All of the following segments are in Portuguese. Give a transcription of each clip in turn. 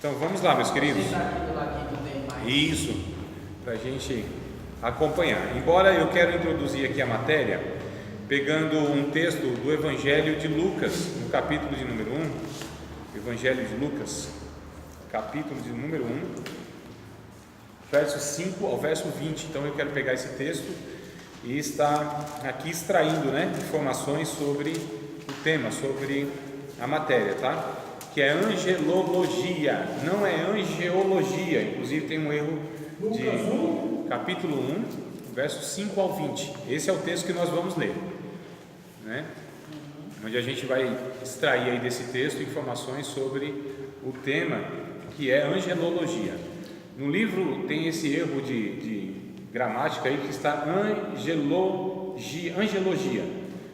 Então vamos lá, meus queridos. Isso. Isso, para a gente acompanhar. Embora eu quero introduzir aqui a matéria, pegando um texto do Evangelho de Lucas, no capítulo de número 1, Evangelho de Lucas, capítulo de número 1, verso 5 ao verso 20. Então eu quero pegar esse texto e estar aqui extraindo, informações sobre o tema, sobre a matéria, tá? Que é angelologia, não é angeologia. Inclusive tem um erro de capítulo 1, versos 5 ao 20. Esse é o texto que nós vamos ler, onde a gente vai extrair aí desse texto informações sobre o tema, que é angelologia. No livro tem esse erro de gramática aí, que está angelogia.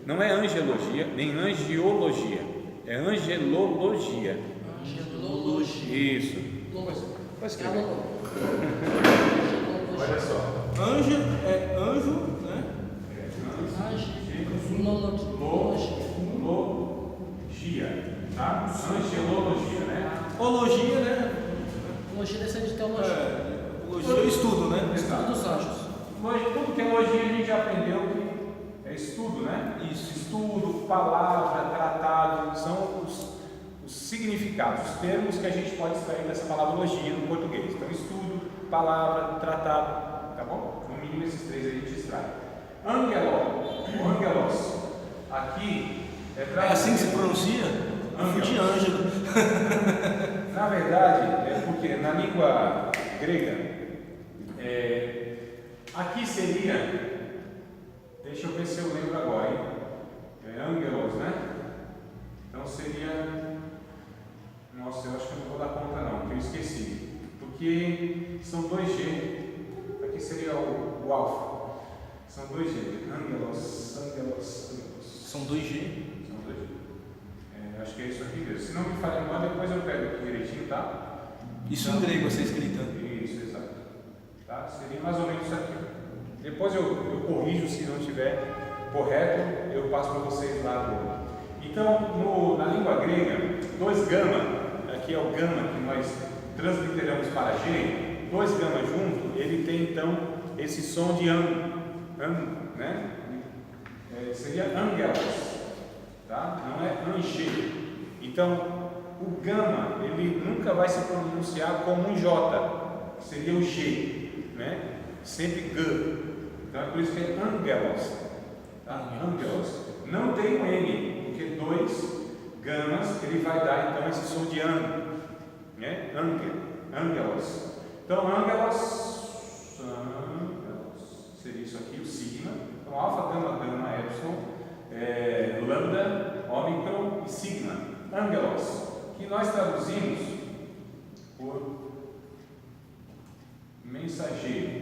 Não é angelogia, nem angiologia, é angelologia. Angelologia. Isso. Pode escrever. Olha só. Anjo é anjo, né? Angelologia, tá? Angelologia, né? Ologia, né? Ologia deve ser de teologia. Ologia é estudo, né? Estudo dos anjos. Tudo teologia a gente já aprendeu que é estudo, né? Isso. Estudo, palavra, tratado, são os significados, os termos que a gente pode extrair dessa palavra logia no português. Então, estudo, palavra, tratado, tá bom? No mínimo esses três a gente extrai. Angelos, aqui é É assim que se pronuncia? Anjo de Ângelo. Na verdade, é porque na língua grega, aqui seria, deixa eu ver se eu lembro agora, hein? Angelos, né? Então seria, nossa, eu acho que eu não vou dar conta não, porque eu esqueci, porque são 2G, aqui seria o alfa, são 2G, Angelos. São 2G. Acho que é isso aqui mesmo. Se não me falha mal, depois eu pego aqui direitinho, tá? Isso em grego, você escrita. Isso, exato. Tá? Seria mais ou menos isso aqui. Depois eu corrijo se não estiver correto, eu passo para vocês lá. Então, na língua grega, 2 gama, aqui é o gama que nós transliteramos para G, 2 gama junto, ele tem então esse som de né? Seria angelos. Tá? Não é ange. Então, o gama, ele nunca vai se pronunciar como um J, que seria o G, né? Sempre G. Então, é por isso que é angelos. Tá? Angelos. Não tem um N, porque 2 gamas, ele vai dar então esse som de né? Angelos. Então, angelos seria isso aqui, o sigma. Então, alfa, gama, epsilon. Lambda, Ômicron e Sigma, Angelos, que nós traduzimos por mensageiro.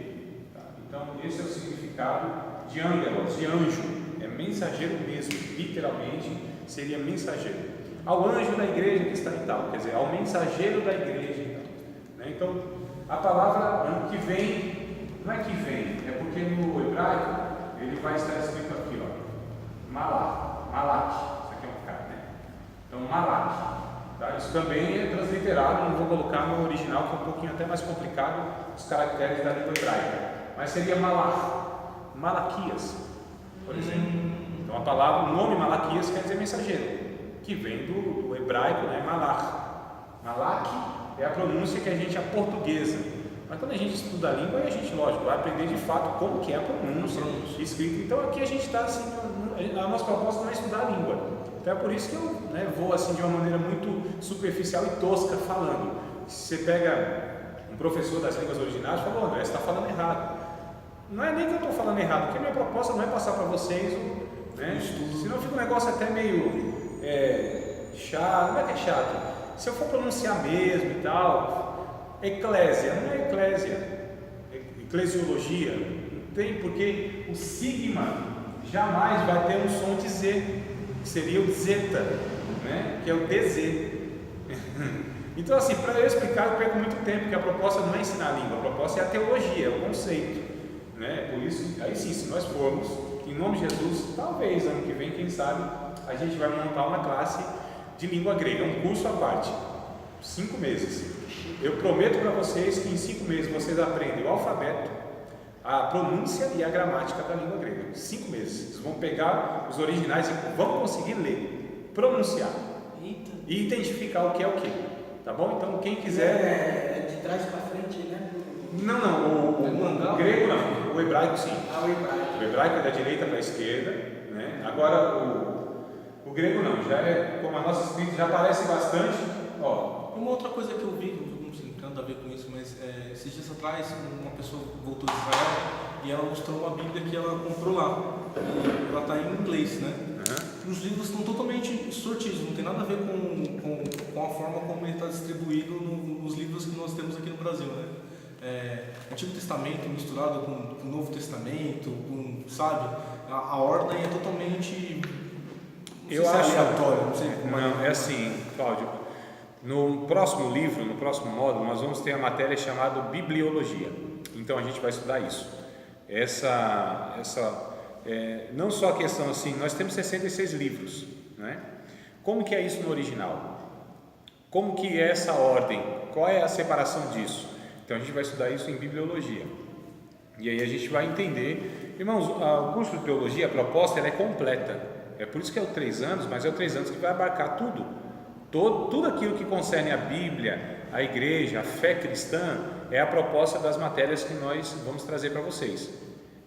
Tá? Então, esse é o significado de Angelos, de anjo, é mensageiro mesmo, literalmente seria mensageiro. Ao anjo da igreja que está em tal, quer dizer, ao mensageiro da igreja em tal. Então, a palavra que vem, não é que vem, é porque no hebraico ele vai estar escrito aqui, ó. Malak, isso aqui é um cara, né? Então, Malak, tá? Isso também é transliterado, não vou colocar no original, que é um pouquinho até mais complicado, os caracteres da língua hebraica, mas seria Malaquias, por exemplo. Então, a palavra, o nome Malaquias quer dizer mensageiro, que vem do hebraico, né? Malak é a pronúncia que a gente aportuguesa. Mas quando a gente estuda a língua, a gente, lógico, vai aprender de fato como que é a pronúncia escrita. Então aqui a gente está assim, a nossa proposta não é estudar a língua. Então é por isso que eu vou assim de uma maneira muito superficial e tosca falando. Se você pega um professor das línguas originais e fala, André, você está falando errado. Não é nem que eu estou falando errado, porque a minha proposta não é passar para vocês estudo. Senão fica um negócio até meio chato. Não é que é chato? Se eu for pronunciar mesmo e tal... Eclésia, não é eclésia, eclesiologia, não tem, porque o sigma jamais vai ter um som de Z, que seria o zeta, que é o DZ. Então, assim, para eu explicar, eu perco muito tempo, porque a proposta não é ensinar a língua, a proposta é a teologia, é o conceito. Por isso, aí sim, se nós formos, em nome de Jesus, talvez ano que vem, quem sabe, a gente vai montar uma classe de língua grega, um curso à parte. 5 meses. Eu prometo para vocês que em 5 meses vocês aprendem o alfabeto, a pronúncia e a gramática da língua grega. 5 meses. Vocês vão pegar os originais e vão conseguir ler, pronunciar e identificar o que é o que. Tá bom? Então quem quiser. É de trás para frente, né? Não, o grego não, o hebraico sim. O hebraico. O hebraico é da direita para a esquerda, né? Agora o grego não, já é como a nossa escrita já aparece bastante. Ó. Uma outra coisa que eu vi, não tem nada a ver com isso, mas esses dias atrás uma pessoa voltou de Israel e ela mostrou uma Bíblia que ela comprou lá. E ela está em inglês, né? E os livros estão totalmente sortidos, não tem nada a ver com a forma como ele está distribuído nos livros que nós temos aqui no Brasil, né? Antigo Testamento misturado com Novo Testamento, sabe? A ordem é totalmente aleatória, não sei como não, é assim, Cláudio. No próximo livro, no próximo módulo, nós vamos ter a matéria chamada Bibliologia. Então a gente vai estudar isso. Não só a questão assim, nós temos 66 livros, né? Como que é isso no original? Como que é essa ordem? Qual é a separação disso? Então a gente vai estudar isso em Bibliologia. E aí a gente vai entender. Irmãos, o curso de Teologia, a proposta ela é completa. É por isso que é o 3 anos, mas é o 3 anos que vai abarcar tudo. Tudo aquilo que concerne a Bíblia, a igreja, a fé cristã, é a proposta das matérias que nós vamos trazer para vocês.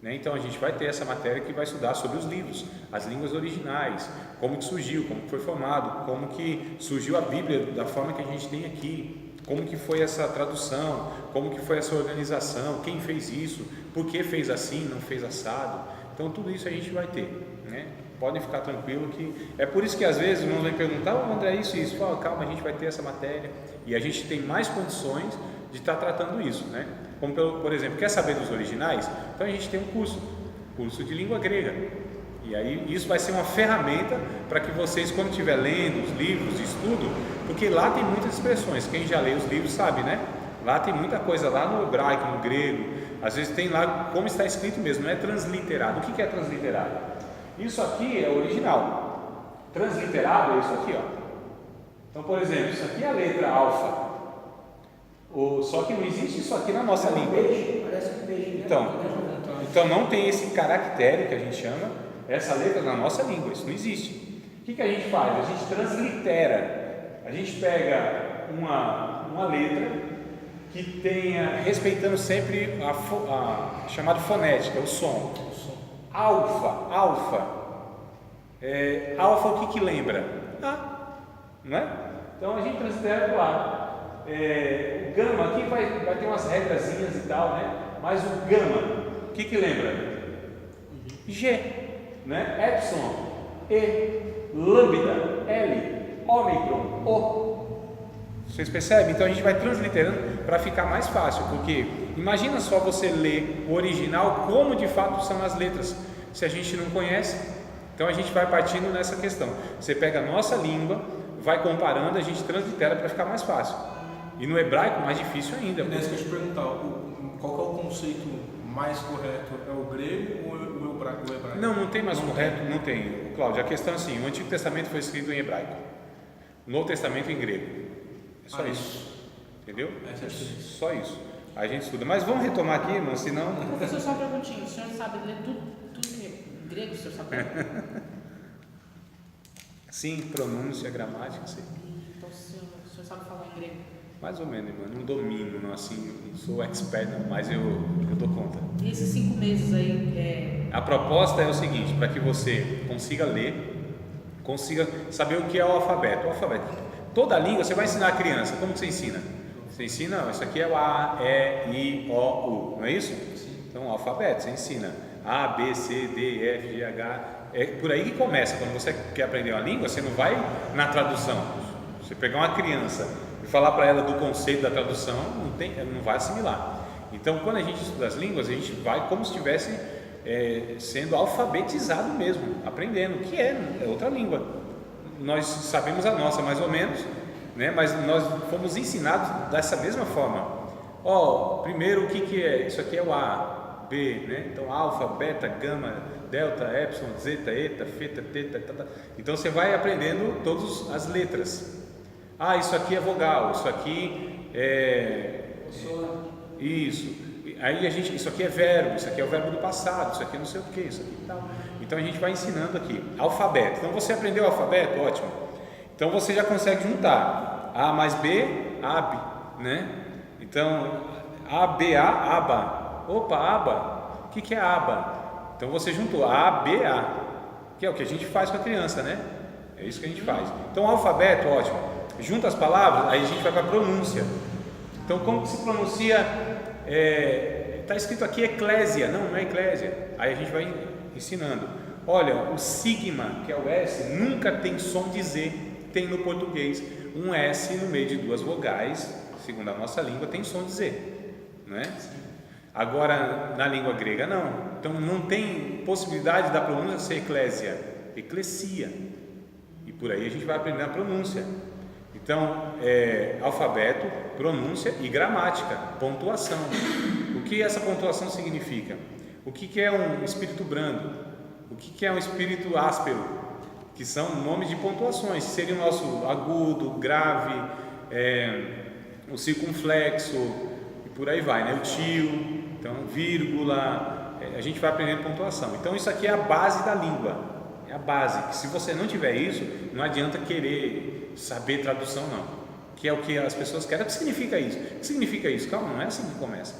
Então a gente vai ter essa matéria que vai estudar sobre os livros, as línguas originais, como que surgiu, como que foi formado, como que surgiu a Bíblia da forma que a gente tem aqui, como que foi essa tradução, como que foi essa organização, quem fez isso, por que fez assim, não fez assado. Então tudo isso a gente vai ter, né? Podem ficar tranquilos que é por isso que às vezes os irmãos vêm perguntar, André, isso e isso. Fala, calma, a gente vai ter essa matéria e a gente tem mais condições de estar tratando isso, né? Como por exemplo, quer saber dos originais? Então a gente tem um curso de língua grega. E aí isso vai ser uma ferramenta para que vocês, quando estiver lendo os livros de estudo, porque lá tem muitas expressões, quem já lê os livros sabe, né? Lá tem muita coisa, lá no hebraico, no grego, às vezes tem lá como está escrito mesmo, não é transliterado. O que é transliterado? Isso aqui é o original. Transliterado é isso aqui, ó. Então, por exemplo, isso aqui é a letra alfa. Só que não existe isso aqui na nossa língua. Parece um peixe. Então não tem esse caractere que a gente chama, essa letra na nossa língua. Isso não existe. O que a gente faz? A gente translitera. A gente pega uma letra que tenha, respeitando sempre a chamada fonética, o som. Alfa. Alfa o que lembra? Não é? Então a gente translitera do lado. O gama aqui vai ter umas regrazinhas e tal, né? Mas o gama, o que lembra? G, né? Epsilon, E, lambda, L, ômicron, O. Vocês percebem? Então a gente vai transliterando para ficar mais fácil, porque imagina só você ler o original como de fato são as letras, se a gente não conhece. Então a gente vai partindo nessa questão. Você pega a nossa língua, vai comparando, a gente translitera para ficar mais fácil. E no hebraico mais difícil ainda. Porque... eu te perguntar, qual é o conceito mais correto? É o grego ou o hebraico? Não tem mais correto, não tem. Cláudio, a questão é assim, o Antigo Testamento foi escrito em hebraico, o Novo Testamento em grego. É só isso. Entendeu? Só isso. A gente estuda. Mas vamos retomar aqui, irmão, senão... Professor, só uma perguntinha. O senhor sabe ler tudo que é grego, o senhor sabe ler? Sim, pronúncia, gramática, sim. Então o senhor sabe falar em grego? Mais ou menos, irmão. Não domino, não, assim, não sou expert, não, mas eu dou conta. E esses 5 meses aí A proposta é o seguinte, para que você consiga ler, consiga saber o que é o alfabeto. O alfabeto. Toda a língua, você vai ensinar a criança. Como que você ensina? Você ensina, isso aqui é o A, E, I, O, U, não é isso? Sim. Então, o alfabeto, você ensina A, B, C, D, F, G, H. É por aí que começa. Quando você quer aprender uma língua, você não vai na tradução. Você pegar uma criança e falar para ela do conceito da tradução, não vai assimilar. Então, quando a gente estuda as línguas, a gente vai como se estivesse sendo alfabetizado mesmo, aprendendo, que é outra língua. Nós sabemos a nossa, mais ou menos, né? Mas nós fomos ensinados dessa mesma forma. Primeiro, o que é? Isso aqui é o A, B, né? Então, alfa, beta, gama, delta, epsilon, zeta, eta, feta, teta, tata. Então, você vai aprendendo todas as letras. isso aqui é vogal, isso aqui é... Isso. Aí isso aqui é verbo, isso aqui é o verbo do passado, isso aqui é não sei o que, isso aqui e tal. Então a gente vai ensinando aqui. Alfabeto. Então você aprendeu o alfabeto? Ótimo. Então você já consegue juntar A mais B, AB, né? Então, A, B, A, aba. Opa, aba. O que é aba? Então você juntou A, B, A, que é o que a gente faz com a criança, né? É isso que a gente faz. Então, o alfabeto, ótimo. Junta as palavras, aí a gente vai para a pronúncia. Então, como que se pronuncia? Está escrito aqui eclésia. Não é eclésia. Aí a gente vai ensinando. Olha, o sigma, que é o S, nunca tem som de Z. Tem no português um S no meio de duas vogais, segundo a nossa língua, tem som de Z, não é? Agora, na língua grega, não. Então, não tem possibilidade da pronúncia ser eclésia, eclesia. E por aí a gente vai aprender a pronúncia. Então, alfabeto, pronúncia e gramática, pontuação. O que essa pontuação significa? O que é um espírito brando? O que é um espírito áspero? Que são nomes de pontuações, seria o nosso agudo, grave, o circunflexo, e por aí vai, né? O tio, então vírgula, a gente vai aprendendo pontuação. Então isso aqui é a base da língua, é a base, que se você não tiver isso, não adianta querer saber tradução não, que é o que as pessoas querem. O que significa isso? O que significa isso? Calma, não é assim que começa.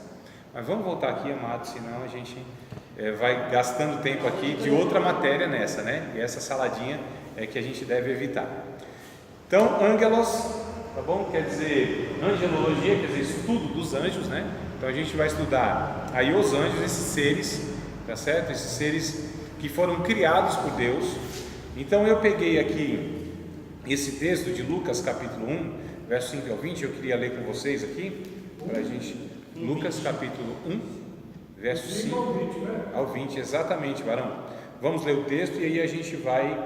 Mas vamos voltar aqui, amado, senão a gente... vai gastando tempo aqui de outra matéria nessa, né? E essa saladinha é que a gente deve evitar. Então, ângelos, tá bom? Quer dizer, angelologia, quer dizer, estudo dos anjos, né? Então a gente vai estudar aí os anjos, esses seres, tá certo? Esses seres que foram criados por Deus. Então eu peguei aqui esse texto de Lucas capítulo 1, verso 5 ao 20, eu queria ler com vocês aqui, para a gente... Lucas capítulo 1, verso 5 ao 20, exatamente, varão. Vamos ler o texto e aí a gente vai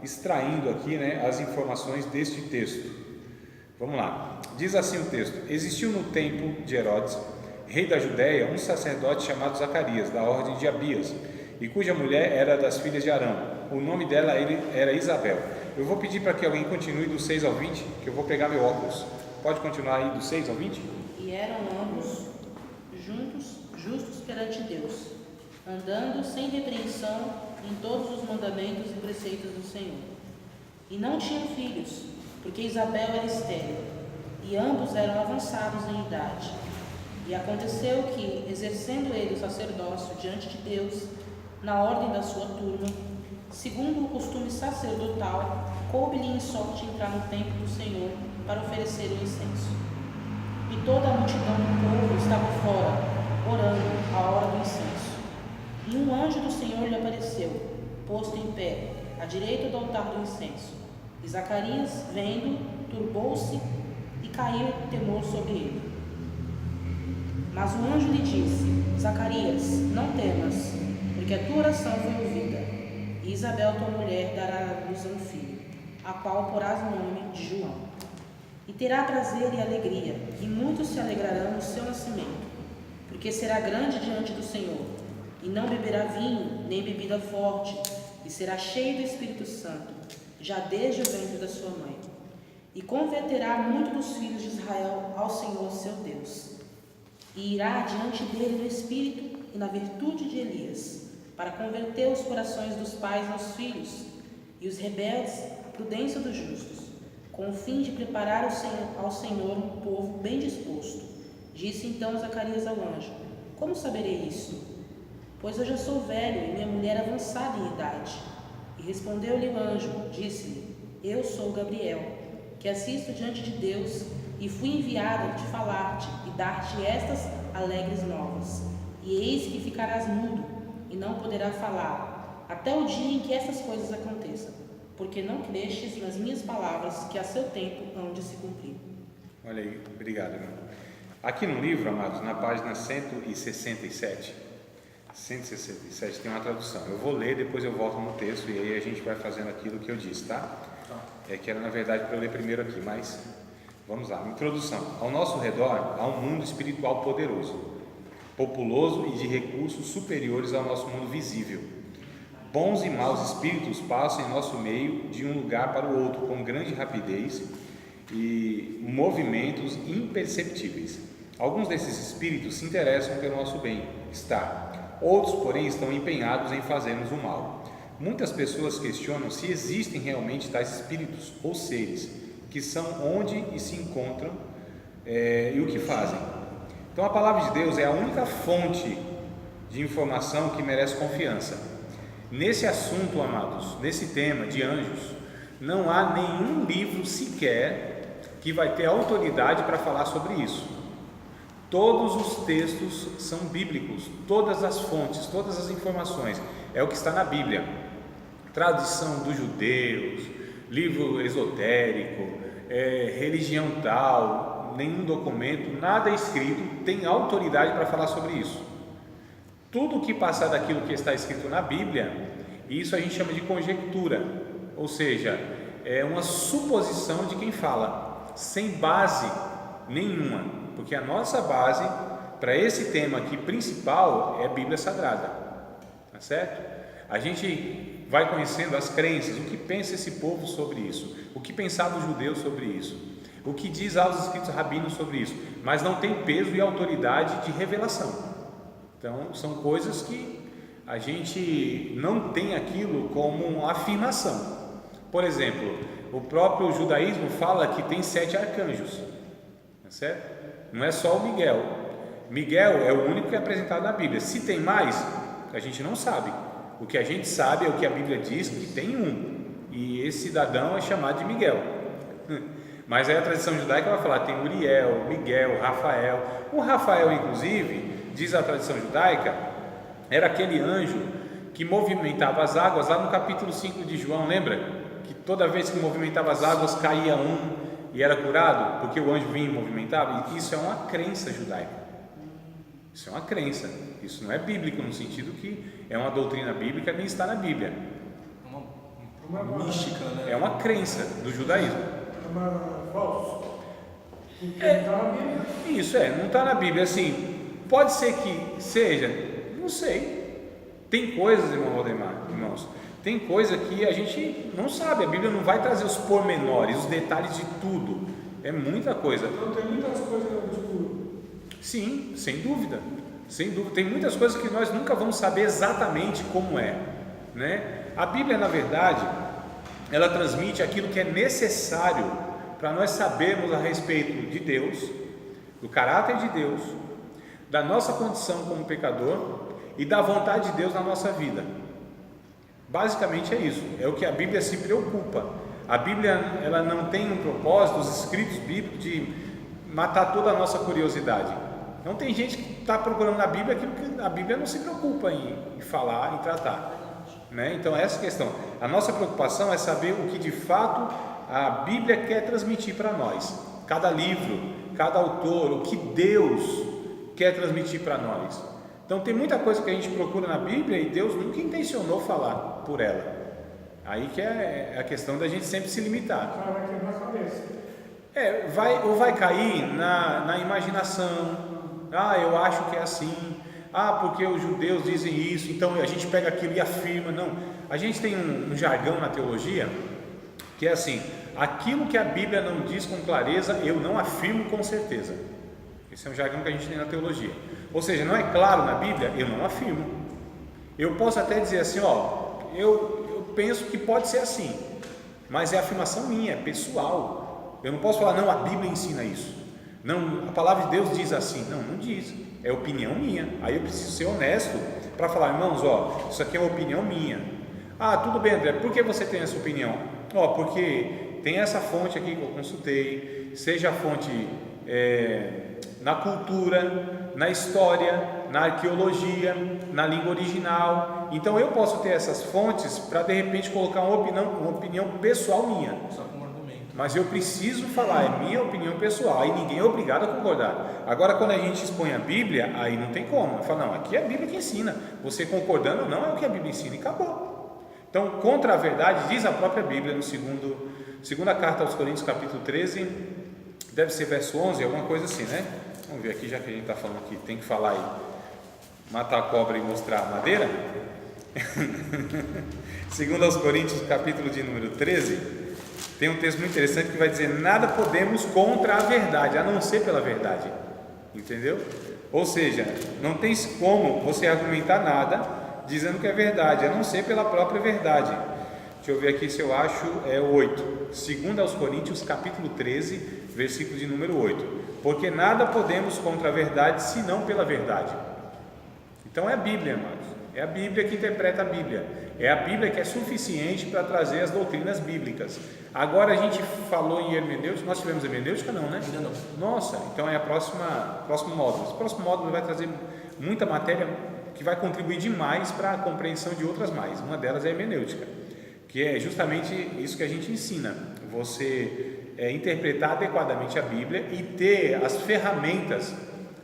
extraindo aqui, né, as informações deste texto. Vamos lá. Diz assim o texto: existiu no tempo de Herodes, rei da Judéia, um sacerdote chamado Zacarias, da ordem de Abias, e cuja mulher era das filhas de Arão. O nome dela era Isabel. Eu vou pedir para que alguém continue do 6 ao 20, que eu vou pegar meu óculos. Pode continuar aí do 6 ao 20? E eram ambos justos perante Deus, andando sem repreensão em todos os mandamentos e preceitos do Senhor. E não tinham filhos, porque Isabel era estéril, e ambos eram avançados em idade. E aconteceu que, exercendo ele o sacerdócio diante de Deus, na ordem da sua turma, segundo o costume sacerdotal, coube-lhe em sorte entrar no templo do Senhor para oferecer o incenso. E toda a multidão do povo estava fora, orando à hora do incenso. E um anjo do Senhor lhe apareceu, posto em pé, à direita do altar do incenso. E Zacarias, vendo, turbou-se e caiu temor sobre ele. Mas o anjo lhe disse: Zacarias, não temas, porque a tua oração foi ouvida. E Isabel, tua mulher, dará à luz a um filho, a qual porás o nome de João. E terá prazer e alegria, e muitos se alegrarão no seu nascimento, porque será grande diante do Senhor, e não beberá vinho, nem bebida forte, e será cheio do Espírito Santo, já desde o ventre da sua mãe. E converterá muito dos filhos de Israel ao Senhor seu Deus, e irá diante dele no Espírito e na virtude de Elias, para converter os corações dos pais aos filhos, e os rebeldes à prudência dos justos, com o fim de preparar ao Senhor um povo bem disposto. Disse então Zacarias ao anjo: como saberei isso? Pois eu já sou velho e minha mulher avançada em idade. E respondeu-lhe o anjo, disse-lhe: eu sou Gabriel, que assisto diante de Deus, e fui enviado de falar-te e dar-te estas alegres novas. E eis que ficarás mudo, e não poderás falar, até o dia em que essas coisas aconteçam, porque não crestes nas minhas palavras, que a seu tempo hão de se cumprir. Olha aí, obrigado, irmão. Aqui no livro, amados, na página 167 tem uma tradução. Eu vou ler, depois eu volto no texto, e aí a gente vai fazendo aquilo que eu disse, tá? Que era na verdade para eu ler primeiro aqui, mas vamos lá. Introdução. Ao nosso redor há um mundo espiritual poderoso, populoso e de recursos superiores ao nosso mundo visível. Bons e maus espíritos passam em nosso meio de um lugar para o outro com grande rapidez, e movimentos imperceptíveis. Alguns desses espíritos se interessam pelo nosso bem-estar, outros, porém, estão empenhados em fazer-nos o mal. Muitas pessoas questionam se existem realmente tais espíritos ou seres, que são onde e se encontram e o que fazem. Então a palavra de Deus é a única fonte de informação que merece confiança. Nesse assunto, amados, nesse tema de anjos, não há nenhum livro sequer que vai ter autoridade para falar sobre isso. Todos os textos são bíblicos, todas as fontes, todas as informações, é o que está na Bíblia. Tradição dos judeus, livro esotérico, religião tal, nenhum documento, nada escrito tem autoridade para falar sobre isso. Tudo que passar daquilo que está escrito na Bíblia, isso a gente chama de conjectura, ou seja, é uma suposição de quem fala, sem base nenhuma, porque a nossa base para esse tema aqui principal é a Bíblia Sagrada, tá certo? A gente vai conhecendo as crenças, o que pensa esse povo sobre isso, o que pensava os judeus sobre isso, o que diz aos escritos rabinos sobre isso, mas não tem peso e autoridade de revelação. Então são coisas que a gente não tem aquilo como uma afirmação. Por exemplo, o próprio judaísmo fala que tem 7 arcanjos, tá certo? Não é só o Miguel. Miguel é o único que é apresentado na Bíblia. Se tem mais, a gente não sabe. O que a gente sabe é o que a Bíblia diz, que tem um, e esse cidadão é chamado de Miguel. Mas aí a tradição judaica vai falar, tem Uriel, Miguel, Rafael. O Rafael, inclusive, diz a tradição judaica, era aquele anjo que movimentava as águas, lá no capítulo 5 de João, lembra? Que toda vez que movimentava as águas, caía um e era curado, porque o anjo vinha e movimentava. E isso é uma crença judaica. Isso é uma crença. Isso não é bíblico no sentido que é uma doutrina bíblica, nem está na Bíblia. Uma mística, né? É uma crença do judaísmo. É uma falso. Isso não está na Bíblia. Assim, pode ser que seja, não sei. Tem coisas, irmão Valdemar, irmãos, tem coisa que a gente não sabe. A Bíblia não vai trazer os pormenores, os detalhes de tudo. É muita coisa. Então tem muitas coisas no escuro. Sim, sem dúvida. Sem dúvida. Tem muitas coisas que nós nunca vamos saber exatamente como é, né? A Bíblia, na verdade, ela transmite aquilo que é necessário para nós sabermos a respeito de Deus, do caráter de Deus, da nossa condição como pecador e da vontade de Deus na nossa vida. Basicamente é isso, é o que a Bíblia se preocupa. A Bíblia, ela não tem um propósito, os escritos bíblicos, de matar toda a nossa curiosidade. Então tem gente que está procurando na Bíblia aquilo que a Bíblia não se preocupa em falar, em tratar, né? Então essa é a questão. A nossa preocupação é saber o que de fato a Bíblia quer transmitir para nós. Cada livro, cada autor, o que Deus quer transmitir para nós. Então tem muita coisa que a gente procura na Bíblia e Deus nunca intencionou falar por ela. Aí que é a questão da gente sempre se limitar. O cara vai quebrar a cabeça. Vai cair na imaginação. Eu acho que é assim. Porque os judeus dizem isso, então a gente pega aquilo e afirma. Não, a gente tem um jargão na teologia que é assim: aquilo que a Bíblia não diz com clareza, eu não afirmo com certeza. Esse é um jargão que a gente tem na teologia. Ou seja, não é claro na Bíblia, eu não afirmo. Eu posso até dizer assim, eu penso que pode ser assim, mas é afirmação minha, é pessoal. Eu não posso falar, não, a Bíblia ensina isso. Não, a palavra de Deus diz assim. Não diz. É opinião minha. Aí eu preciso ser honesto para falar, irmãos, isso aqui é uma opinião minha. Tudo bem, André, por que você tem essa opinião? Porque tem essa fonte aqui que eu consultei, seja a fonte na cultura, na história, na arqueologia, na língua original. Então eu posso ter essas fontes para de repente colocar uma opinião pessoal minha. Só como argumento. Mas eu preciso falar, é minha opinião pessoal, aí ninguém é obrigado a concordar. Agora quando a gente expõe a Bíblia, aí não tem como. Fala, não, aqui é a Bíblia que ensina. Você concordando ou não é o que a Bíblia ensina e acabou. Então, contra a verdade, diz a própria Bíblia no segunda carta aos Coríntios, capítulo 13, deve ser verso 11, alguma coisa assim, né? Vamos ver aqui, já que a gente está falando aqui, tem que falar aí, matar a cobra e mostrar a madeira. Segundo aos Coríntios, capítulo de número 13, Tem um texto muito interessante que vai dizer: nada podemos contra a verdade, a não ser pela verdade. Entendeu? Ou seja, não tem como você argumentar nada dizendo que é verdade, a não ser pela própria verdade. Deixa eu ver aqui se eu acho, é o 8. 2 aos Coríntios, capítulo 13, versículo de número 8. Porque nada podemos contra a verdade, senão pela verdade. Então é a Bíblia, amados. É a Bíblia que interpreta a Bíblia. É a Bíblia que é suficiente para trazer as doutrinas bíblicas. Agora a gente falou em hermenêutica. Nós tivemos hermenêutica? Não, né? Ainda não. Nossa, então é próximo módulo. Esse próximo módulo vai trazer muita matéria que vai contribuir demais para a compreensão de outras mais. Uma delas é a hermenêutica, que é justamente isso que a gente ensina. Você interpretar adequadamente a Bíblia e ter as ferramentas.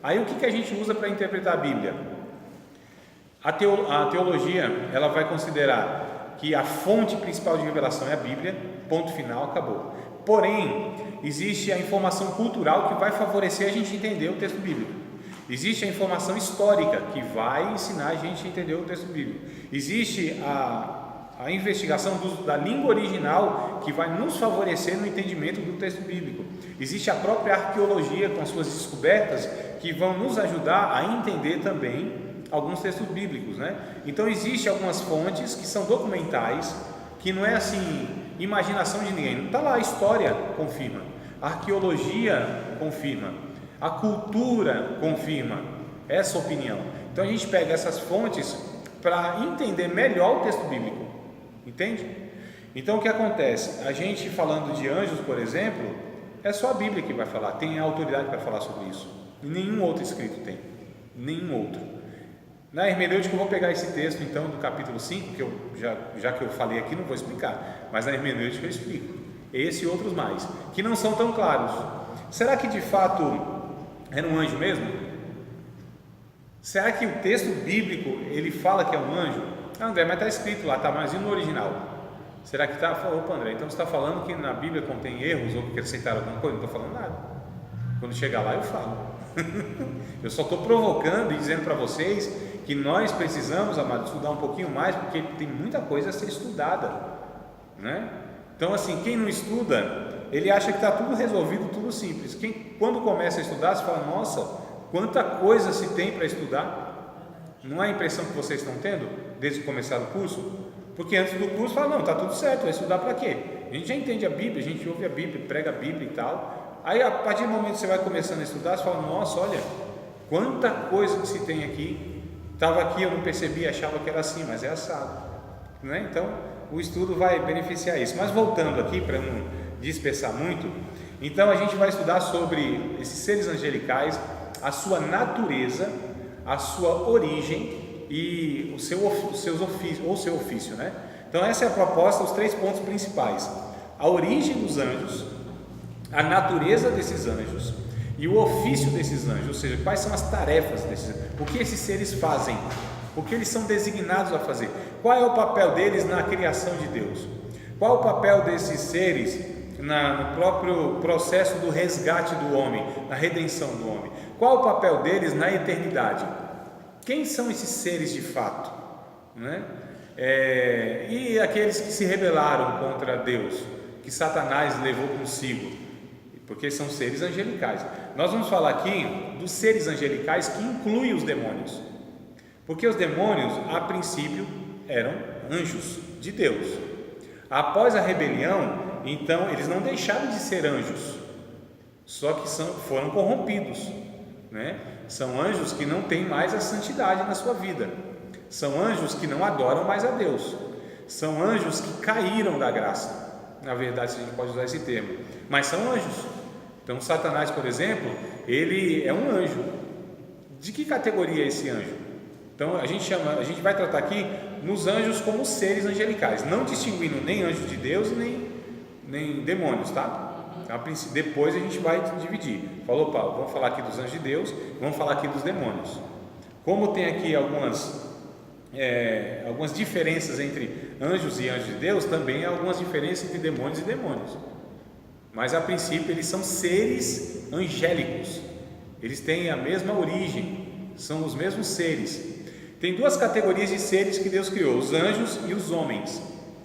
Aí o que a gente usa para interpretar a Bíblia? A teologia, ela vai considerar que a fonte principal de revelação é a Bíblia, ponto final, acabou. Porém, existe a informação cultural que vai favorecer a gente entender o texto bíblico. Existe a informação histórica que vai ensinar a gente a entender o texto bíblico. Existe a investigação da língua original que vai nos favorecer no entendimento do texto bíblico. Existe a própria arqueologia com as suas descobertas que vão nos ajudar a entender também alguns textos bíblicos, né? Então existem algumas fontes que são documentais, que não é assim imaginação de ninguém, não está lá, a história confirma, a arqueologia confirma, a cultura confirma essa opinião. Então a gente pega essas fontes para entender melhor o texto bíblico, entende? Então o que acontece? A gente falando de anjos, por exemplo, é só a Bíblia que vai falar, tem autoridade para falar sobre isso, e nenhum outro escrito tem, nenhum outro. Na hermenêutica eu vou pegar esse texto então do capítulo 5, que eu já que eu falei aqui não vou explicar, mas na hermenêutica eu explico, esse e outros mais, que não são tão claros. Será que de fato era um anjo mesmo? Será que o texto bíblico ele fala que é um anjo? Ah, André, mas está escrito lá, tá, mas e no original? Será que está? Opa, André, então você está falando que na Bíblia contém erros ou que acrescentaram alguma coisa? Não estou falando nada. Quando chegar lá eu falo. Eu só estou provocando e dizendo para vocês que nós precisamos, amados, estudar um pouquinho mais, porque tem muita coisa a ser estudada, né? Então assim, quem não estuda, ele acha que está tudo resolvido, tudo simples. Quando começa a estudar, você fala: nossa, quanta coisa se tem para estudar. Não é a impressão que vocês estão tendo desde que começaram o curso? Porque antes do curso fala: não, está tudo certo, vai estudar para quê? A gente já entende a Bíblia, a gente ouve a Bíblia, prega a Bíblia e tal. Aí a partir do momento que você vai começando a estudar, você fala: nossa, olha, quanta coisa que se tem aqui. Estava aqui, eu não percebi, achava que era assim, mas é assado, né? Então o estudo vai beneficiar isso. Mas voltando aqui, para não dispersar muito, então a gente vai estudar sobre esses seres angelicais, a sua natureza, a sua origem e o seu ofício, né? Então essa é a proposta, os 3 pontos principais: a origem dos anjos, a natureza desses anjos e o ofício desses anjos, ou seja, quais são as tarefas desses anjos, o que esses seres fazem, o que eles são designados a fazer, qual é o papel deles na criação de Deus, qual é o papel desses seres no próprio processo do resgate do homem, na redenção do homem, qual é o papel deles na eternidade, quem são esses seres de fato, né? E aqueles que se rebelaram contra Deus, que Satanás levou consigo, porque são seres angelicais. Nós vamos falar aqui dos seres angelicais que incluem os demônios, porque os demônios a princípio eram anjos de Deus. Após a rebelião, então eles não deixaram de ser anjos, só que foram corrompidos, né? São anjos que não têm mais a santidade na sua vida, são anjos que não adoram mais a Deus, são anjos que caíram da graça. Na verdade, se a gente pode usar esse termo, mas são anjos. Então Satanás, por exemplo, ele é um anjo. De que categoria é esse anjo? Então a gente vai tratar aqui nos anjos como seres angelicais, não distinguindo nem anjos de Deus e nem demônios, tá? Depois a gente vai dividir. Falou, Paulo, vamos falar aqui dos anjos de Deus, vamos falar aqui dos demônios. Como tem aqui algumas diferenças entre anjos e anjos de Deus, também há algumas diferenças entre demônios e demônios, mas a princípio eles são seres angélicos, eles têm a mesma origem, são os mesmos seres. Tem 2 categorias de seres que Deus criou: os anjos e os homens,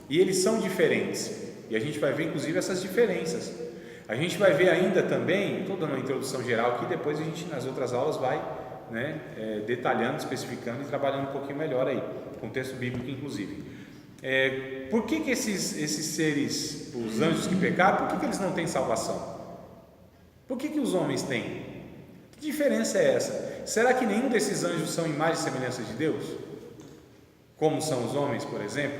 e eles são diferentes. E a gente vai ver inclusive essas diferenças. A gente vai ver ainda também, estou dando uma introdução geral aqui, depois a gente nas outras aulas vai, né, detalhando, especificando e trabalhando um pouquinho melhor aí, com o texto bíblico inclusive. Por que esses seres, os anjos que pecaram, por que eles não têm salvação? Por que os homens têm? Que diferença é essa? Será que nenhum desses anjos são imagem e semelhança de Deus? Como são os homens, por exemplo?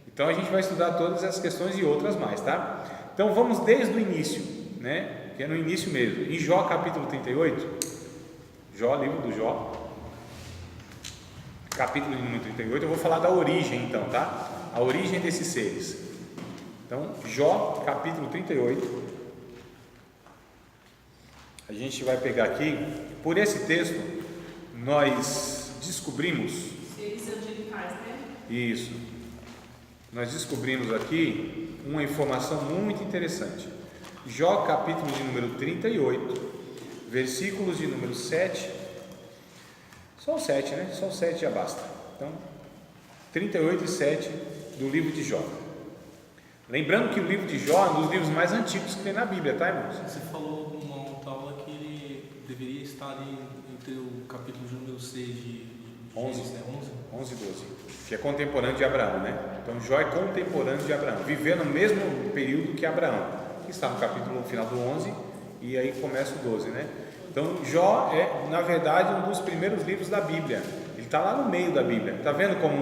Então a gente vai estudar todas essas questões e outras mais, tá? Então vamos desde o início, né? Que é no início mesmo. Em Jó capítulo 38, Jó, livro do Jó, capítulo número 38, eu vou falar da origem então, tá? A origem desses seres. Então, Jó capítulo 38, a gente vai pegar aqui, por esse texto, nós descobrimos... Seres angelicais, né? Isso. Nós descobrimos aqui uma informação muito interessante. Jó capítulo de número 38, versículos de número 7, só o 7, né? Só o 7 já basta. Então, 38 e 7 do livro de Jó. Lembrando que o livro de Jó é um dos livros mais antigos que tem na Bíblia, tá, irmãos? Você falou numa outra aula que ele deveria estar ali entre o capítulo de número 6 de 11, Gênesis, né? 11 e 12, que é contemporâneo de Abraão, né? Então Jó é contemporâneo de Abraão, viveu no mesmo período que Abraão, que está no capítulo final do 11 e aí começa o 12, né? Então Jó é, na verdade, um dos primeiros livros da Bíblia. Ele está lá no meio da Bíblia. Está vendo como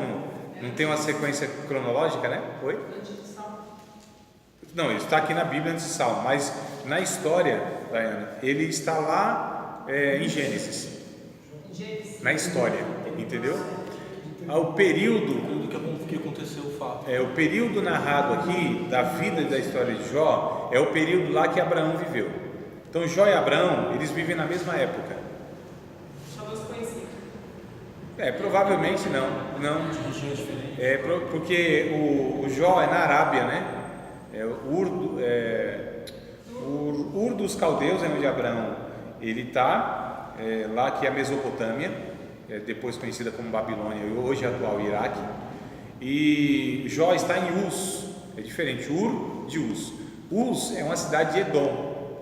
não tem uma sequência cronológica, né? Oi? Não, ele está aqui na Bíblia antes de Salmo, mas na história, Diana, ele está lá em Gênesis. Na história, entendeu? O período que aconteceu o fato. o período narrado aqui da vida e da história de Jó é o período lá que Abraão viveu. Então Jó e Abraão, eles vivem na mesma época. Só não se conheciam. Provavelmente não. Porque o Jó é na Arábia, né? Ur dos Caldeus é onde Abraão ele está, lá que é a Mesopotâmia, depois conhecida como Babilônia e hoje é atual Iraque. E Jó está em Uz, é diferente, Ur de Uz. Uz é uma cidade de Edom,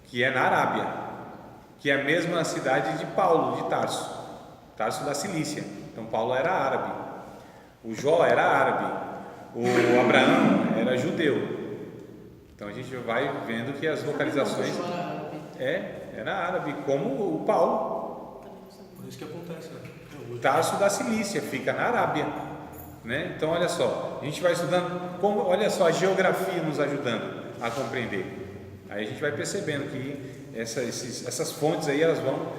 que é na Arábia, que é a mesma cidade de Paulo, de Tarso da Cilícia. Então Paulo era árabe, o Jó era árabe, o Abraão era judeu. Então a gente vai vendo que as localizações era árabe, como o Paulo. Por isso que acontece, né? Tarso da Cilícia fica na Arábia, né? Então olha só, a gente vai estudando como, olha só, a geografia nos ajudando a compreender. Aí a gente vai percebendo que essas fontes aí elas vão,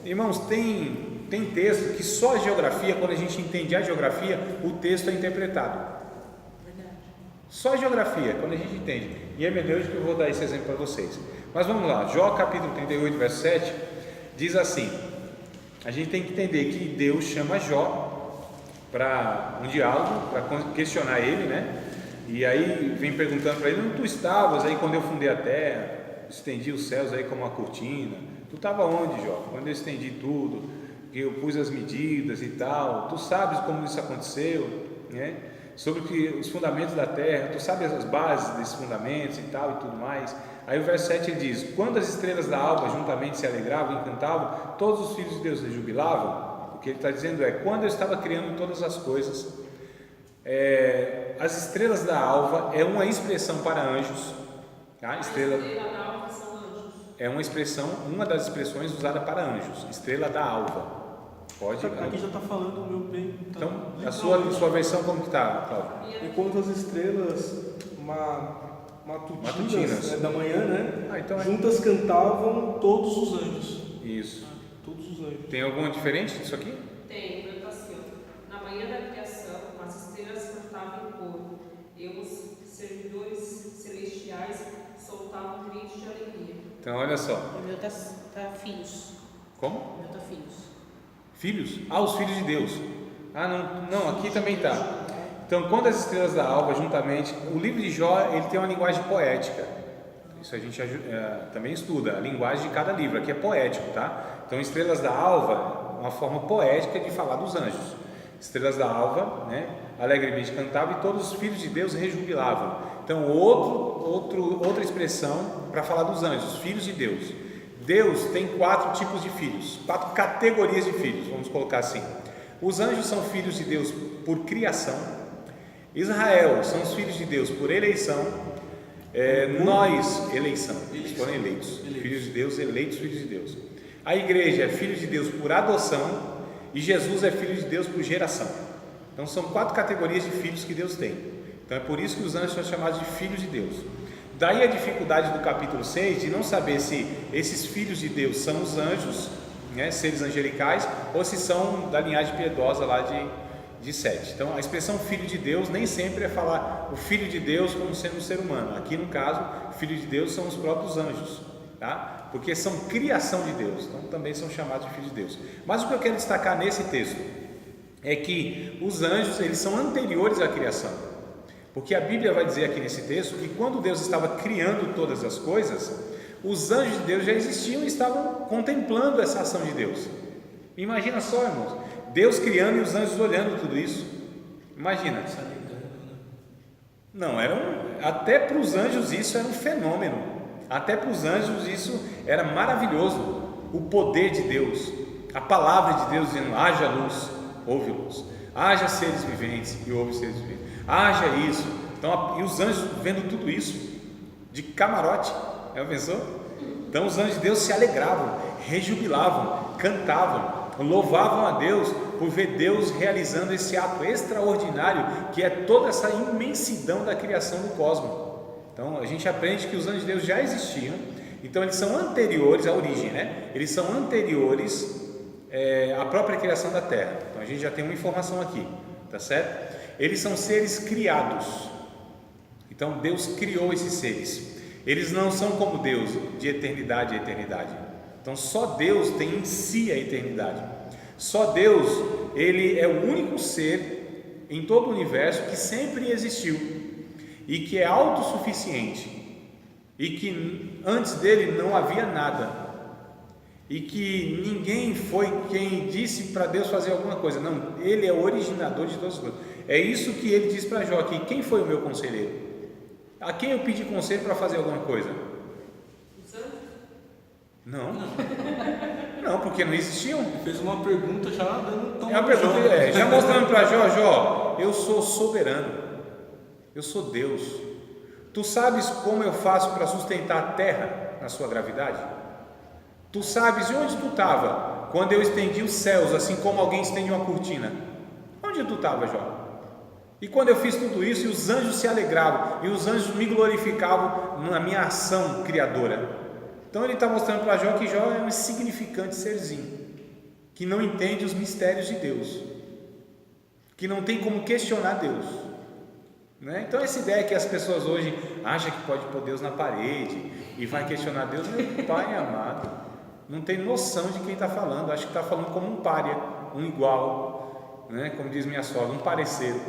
irmãos, tem texto que só a geografia, quando a gente entende a geografia, o texto é interpretado. Só a geografia, quando a gente entende. E é melhor que eu vou dar esse exemplo para vocês. Mas vamos lá, Jó capítulo 38, verso 7, diz assim: a gente tem que entender que Deus chama Jó para um diálogo, para questionar ele, né? E aí vem perguntando para ele: onde tu estavas aí quando eu fundei a terra, estendi os céus aí como uma cortina? Tu estava onde, Jó? Quando eu estendi tudo, que eu pus as medidas e tal, tu sabes como isso aconteceu, né? Sobre os fundamentos da terra, tu sabes as bases desses fundamentos e tal e tudo mais. Aí o verso 7 ele diz: quando as estrelas da alva juntamente se alegravam e cantavam, todos os filhos de Deus se jubilavam. O que ele está dizendo é: quando eu estava criando todas as coisas, as estrelas da alva é uma expressão para anjos, tá? Estrela da alva são anjos. é uma expressão, uma das expressões usada para anjos, estrela da alva. Pode. Aqui já está falando o meu bem. Tá. Então, a sua versão como que está, Cláudio? Enquanto as estrelas matutinas da manhã, né? Então juntas cantavam todos os anjos. Isso. Todos os anjos. Tem alguma diferente disso aqui? Tem, canta assim, ó. Na manhã da criação, as estrelas cantavam em coro, e os servidores celestiais soltavam gritos de alegria. Então, olha só. O meu tá filhos. Como? O meu tá filhos. Filhos? Os filhos de Deus. Não, aqui também está. Então, quando as estrelas da alva juntamente, o livro de Jó, ele tem uma linguagem poética. Isso a gente também estuda, a linguagem de cada livro, aqui é poético, tá? Então, estrelas da alva, uma forma poética de falar dos anjos. Estrelas da alva, né, alegremente cantavam e todos os filhos de Deus rejubilavam. Então, outra expressão para falar dos anjos, filhos de Deus. Deus tem 4 tipos de filhos, 4 categorias de filhos, vamos colocar assim. Os anjos são filhos de Deus por criação. Israel são os filhos de Deus por eleição. Nós, eleição, eles foram eleitos. Filhos de Deus, eleitos filhos de Deus. A igreja é filho de Deus por adoção. E Jesus é filho de Deus por geração. Então são 4 categorias de filhos que Deus tem. Então é por isso que os anjos são chamados de filhos de Deus. Daí a dificuldade do capítulo 6 de não saber se esses filhos de Deus são os anjos, né, seres angelicais, ou se são da linhagem piedosa lá de Sete. Então a expressão filho de Deus nem sempre é falar o filho de Deus como sendo um ser humano. Aqui no caso, filho de Deus são os próprios anjos, tá? Porque são criação de Deus, então também são chamados de filhos de Deus. Mas o que eu quero destacar nesse texto é que os anjos, eles são anteriores à criação. Porque a Bíblia vai dizer aqui nesse texto que quando Deus estava criando todas as coisas, os anjos de Deus já existiam e estavam contemplando essa ação de Deus. Imagina só, irmãos, Deus criando e os anjos olhando tudo isso. Imagina. Não, até para os anjos isso era um fenômeno. Até para os anjos isso era maravilhoso. O poder de Deus, a palavra de Deus dizendo: haja luz, houve luz. Haja seres viventes e houve seres viventes. Haja isso. Então, e os anjos vendo tudo isso de camarote, já pensou? Então os anjos de Deus se alegravam, rejubilavam, cantavam, louvavam a Deus por ver Deus realizando esse ato extraordinário que é toda essa imensidão da criação do cosmos. Então a gente aprende que os anjos de Deus já existiam, então eles são anteriores à origem, né? Eles são anteriores à própria criação da terra. Então a gente já tem uma informação aqui, tá certo? Eles são seres criados. Então Deus criou esses seres. Eles não são como Deus, de eternidade a eternidade. Então só Deus tem em si a eternidade. Só Deus, Ele é o único ser em todo o universo que sempre existiu e que é autossuficiente e que antes dele não havia nada e que ninguém foi quem disse para Deus fazer alguma coisa. Não, Ele é o originador de todas as coisas. É isso que ele diz para Jó aqui: quem foi o meu conselheiro? A quem eu pedi conselho para fazer alguma coisa? Não, não, porque não existiam. Ele fez uma pergunta já dando um tom. É uma pergunta, já mostrando para Jó, eu sou soberano, eu sou Deus. Tu sabes como eu faço para sustentar a terra na sua gravidade? Tu sabes onde tu estava quando eu estendi os céus, assim como alguém estende uma cortina? Onde tu estava, Jó? E quando eu fiz tudo isso, e os anjos se alegravam, e os anjos me glorificavam na minha ação criadora. Então ele está mostrando para Jó que Jó é um insignificante serzinho, que não entende os mistérios de Deus, que não tem como questionar Deus, né? Então essa ideia que as pessoas hoje acham que pode pôr Deus na parede e vai questionar Deus, meu Pai amado, não tem noção de quem está falando, acho que está falando como um pária, um igual, né? Como diz minha sogra, um pareceiro,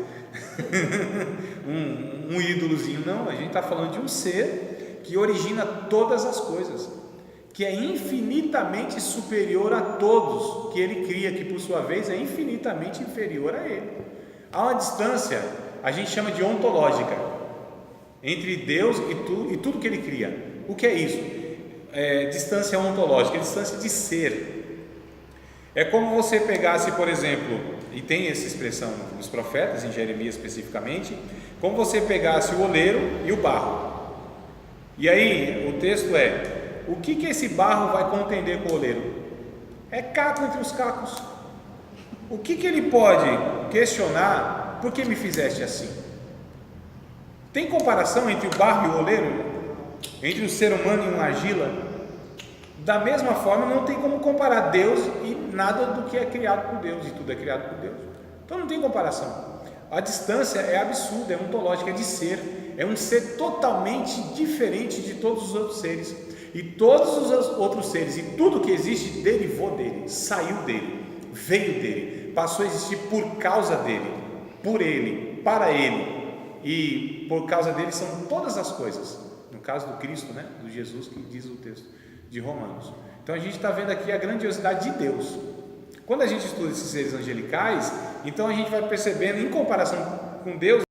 um ídolozinho. Não, a gente está falando de um ser que origina todas as coisas, que é infinitamente superior a todos que ele cria, que por sua vez é infinitamente inferior a ele. Há uma distância, a gente chama de ontológica, entre Deus e tudo que ele cria. O que é isso? Distância ontológica, distância de ser. É como você pegasse, por exemplo, e tem essa expressão nos profetas, em Jeremias especificamente, como você pegasse o oleiro e o barro. E aí o texto o que esse barro vai contender com o oleiro? É caco entre os cacos. O que ele pode questionar? Por que me fizeste assim? Tem comparação entre o barro e o oleiro? Entre o ser humano e uma argila? Da mesma forma, não tem como comparar Deus e nada do que é criado por Deus, e tudo é criado por Deus. Então não tem comparação. A distância é absurda, é ontológica, é de ser, é um ser totalmente diferente de todos os outros seres, e todos os outros seres e tudo que existe derivou dele, saiu dele, veio dele, passou a existir por causa dele, por ele, para ele, e por causa dele são todas as coisas. No caso do Cristo, né, do Jesus, que diz o texto de Romanos. Então a gente está vendo aqui a grandiosidade de Deus. Quando a gente estuda esses seres angelicais, então a gente vai percebendo, em comparação com Deus,